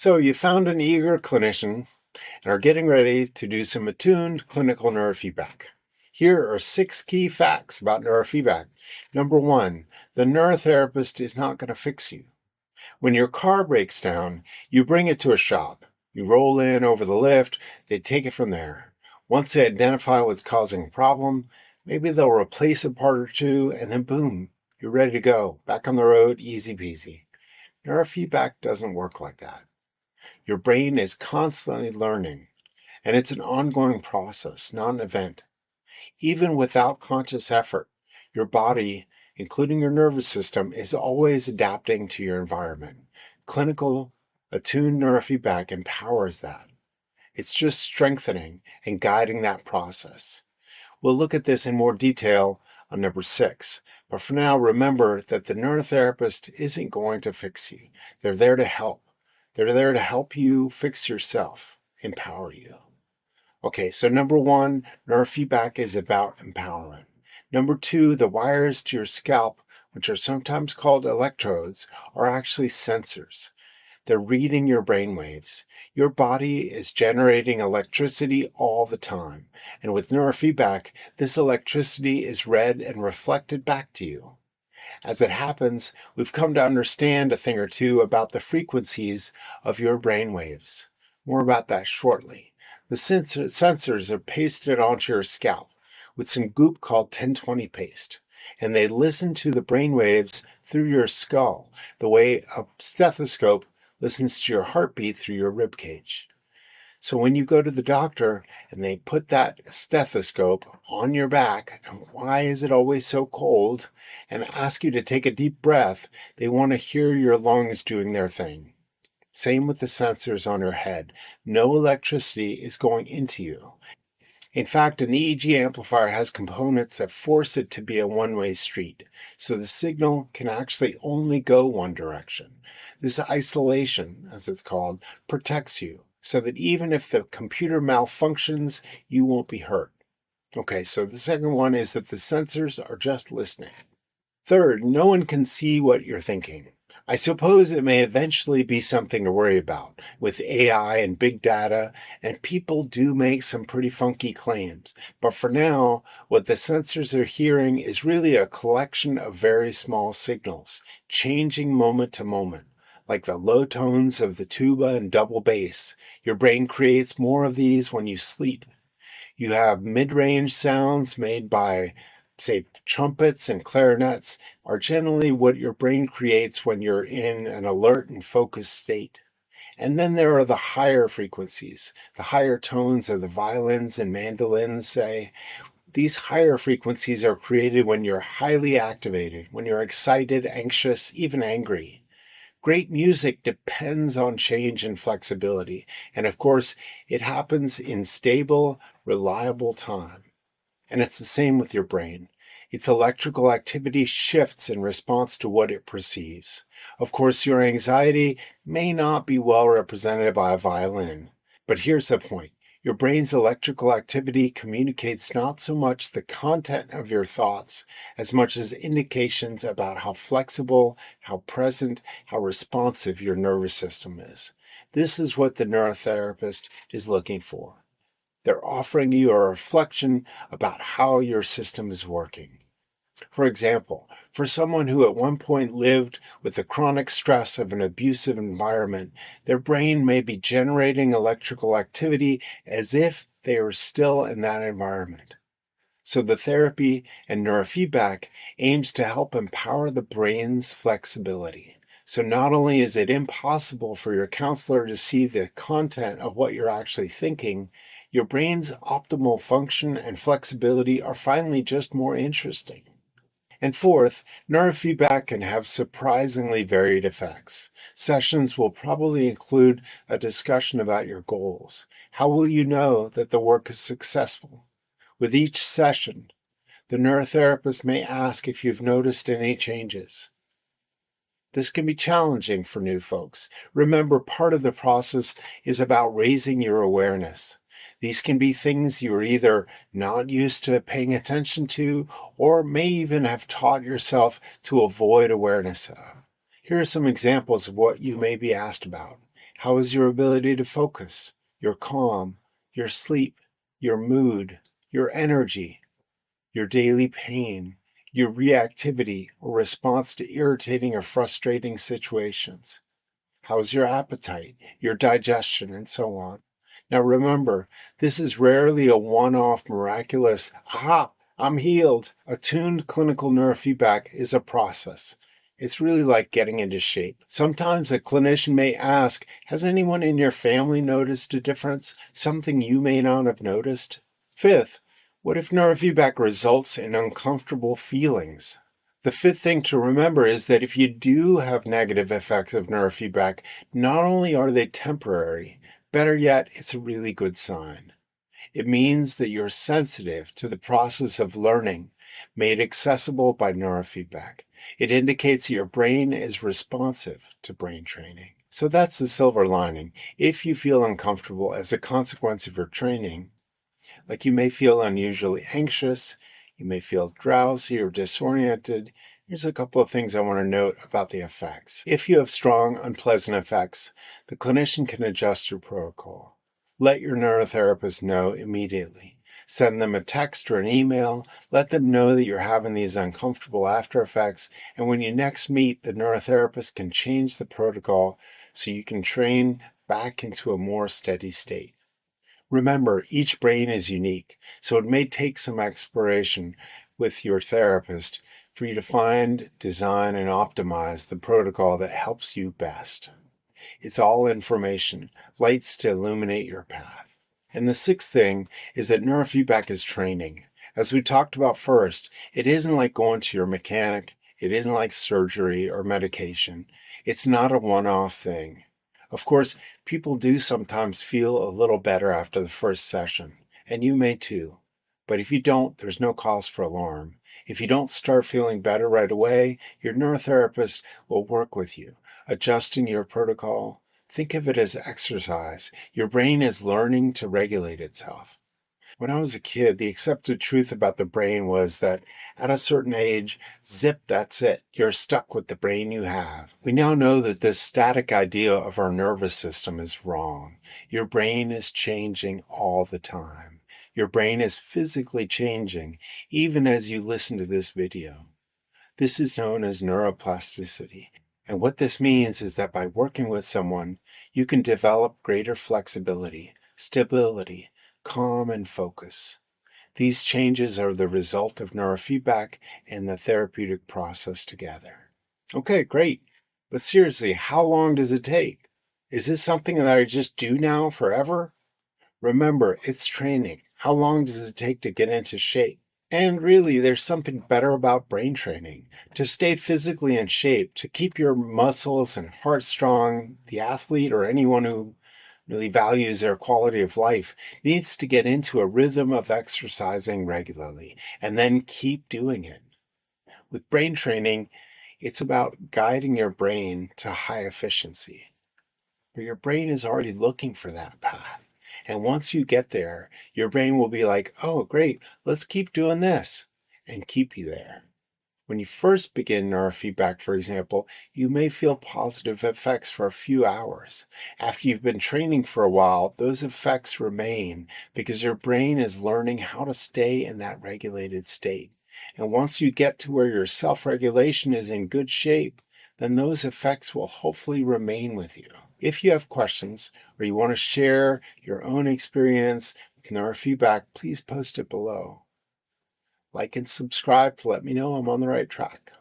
So you found an eager clinician and are getting ready to do some attuned clinical neurofeedback. Here are 6 key facts about neurofeedback. Number 1, the neurotherapist is not going to fix you. When your car breaks down, you bring it to a shop. You roll in over the lift, they take it from there. Once they identify what's causing a problem, maybe they'll replace a part or two, and then boom, you're ready to go. Back on the road, easy peasy. Neurofeedback doesn't work like that. Your brain is constantly learning, and it's an ongoing process, not an event. Even without conscious effort, your body, including your nervous system, is always adapting to your environment. Clinical, attuned neurofeedback empowers that. It's just strengthening and guiding that process. We'll look at this in more detail on number 6. But for now, remember that the neurotherapist isn't going to fix you. They're there to help. They're there to help you fix yourself, empower you. Okay, so number 1, neurofeedback is about empowerment. Number 2, the wires to your scalp, which are sometimes called electrodes, are actually sensors. They're reading your brain waves. Your body is generating electricity all the time. And with neurofeedback, this electricity is read and reflected back to you. As it happens, we've come to understand a thing or two about the frequencies of your brain waves. More about that shortly. The sensors are pasted onto your scalp with some goop called 1020 paste, and they listen to the brain waves through your skull, the way a stethoscope listens to your heartbeat through your rib cage. So when you go to the doctor and they put that stethoscope on your back, and why is it always so cold, and ask you to take a deep breath, they want to hear your lungs doing their thing. Same with the sensors on your head. No electricity is going into you. In fact, an EEG amplifier has components that force it to be a one-way street, so the signal can actually only go one direction. This isolation, as it's called, protects you, so that even if the computer malfunctions, you won't be hurt. Okay, so the second one is that the sensors are just listening. Third, no one can see what you're thinking. I suppose it may eventually be something to worry about with AI and big data, and people do make some pretty funky claims. But for now, what the sensors are hearing is really a collection of very small signals, changing moment to moment. Like the low tones of the tuba and double bass. Your brain creates more of these when you sleep. You have mid-range sounds made by, say, trumpets and clarinets are generally what your brain creates when you're in an alert and focused state. And then there are the higher frequencies, the higher tones of the violins and mandolins, say. These higher frequencies are created when you're highly activated, when you're excited, anxious, even angry. Great music depends on change and flexibility, and of course, it happens in stable, reliable time. And it's the same with your brain. Its electrical activity shifts in response to what it perceives. Of course, your anxiety may not be well represented by a violin, but here's the point. Your brain's electrical activity communicates not so much the content of your thoughts as much as indications about how flexible, how present, how responsive your nervous system is. This is what the neurotherapist is looking for. They're offering you a reflection about how your system is working. For example, for someone who at one point lived with the chronic stress of an abusive environment, their brain may be generating electrical activity as if they were still in that environment. So the therapy and neurofeedback aims to help empower the brain's flexibility. So not only is it impossible for your counselor to see the content of what you're actually thinking, your brain's optimal function and flexibility are finally just more interesting. And fourth, neurofeedback can have surprisingly varied effects. Sessions will probably include a discussion about your goals. How will you know that the work is successful? With each session, the neurotherapist may ask if you've noticed any changes. This can be challenging for new folks. Remember, part of the process is about raising your awareness. These can be things you're either not used to paying attention to or may even have taught yourself to avoid awareness of. Here are some examples of what you may be asked about. How is your ability to focus, your calm, your sleep, your mood, your energy, your daily pain, your reactivity or response to irritating or frustrating situations? How's your appetite, your digestion, and so on? Now remember, this is rarely a one-off miraculous, aha, I'm healed. Attuned clinical neurofeedback is a process. It's really like getting into shape. Sometimes a clinician may ask, has anyone in your family noticed a difference? Something you may not have noticed? Fifth, what if neurofeedback results in uncomfortable feelings? The fifth thing to remember is that if you do have negative effects of neurofeedback, not only are they temporary, better yet, it's a really good sign. It means that you're sensitive to the process of learning made accessible by neurofeedback. It indicates that your brain is responsive to brain training. So that's the silver lining. If you feel uncomfortable as a consequence of your training, like you may feel unusually anxious, you may feel drowsy or disoriented, here's a couple of things I want to note about the effects. If you have strong, unpleasant effects, the clinician can adjust your protocol. Let your neurotherapist know immediately. Send them a text or an email. Let them know that you're having these uncomfortable after effects. And when you next meet, the neurotherapist can change the protocol so you can train back into a more steady state. Remember, each brain is unique, so it may take some exploration with your therapist for you to find, design, and optimize the protocol that helps you best. It's all information, lights to illuminate your path. And the sixth thing is that neurofeedback is training. As we talked about first, it isn't like going to your mechanic. It isn't like surgery or medication. It's not a one-off thing. Of course, people do sometimes feel a little better after the first session, and you may too. But if you don't, there's no cause for alarm. If you don't start feeling better right away, your neurotherapist will work with you, adjusting your protocol. Think of it as exercise. Your brain is learning to regulate itself. When I was a kid, the accepted truth about the brain was that at a certain age, zip, that's it. You're stuck with the brain you have. We now know that this static idea of our nervous system is wrong. Your brain is changing all the time. Your brain is physically changing, even as you listen to this video. This is known as neuroplasticity. And what this means is that by working with someone, you can develop greater flexibility, stability, calm, and focus. These changes are the result of neurofeedback and the therapeutic process together. Okay, great. But seriously, how long does it take? Is this something that I just do now forever? Remember, it's training. How long does it take to get into shape? And really, there's something better about brain training. To stay physically in shape, to keep your muscles and heart strong, the athlete or anyone who really values their quality of life needs to get into a rhythm of exercising regularly and then keep doing it. With brain training, it's about guiding your brain to high efficiency, where your brain is already looking for that path. And once you get there, your brain will be like, oh, great, let's keep doing this, and keep you there. When you first begin neurofeedback, for example, you may feel positive effects for a few hours. After you've been training for a while, those effects remain because your brain is learning how to stay in that regulated state. And once you get to where your self-regulation is in good shape, then those effects will hopefully remain with you. If you have questions or you want to share your own experience with neurofeedback, please post it below. Like and subscribe to let me know I'm on the right track.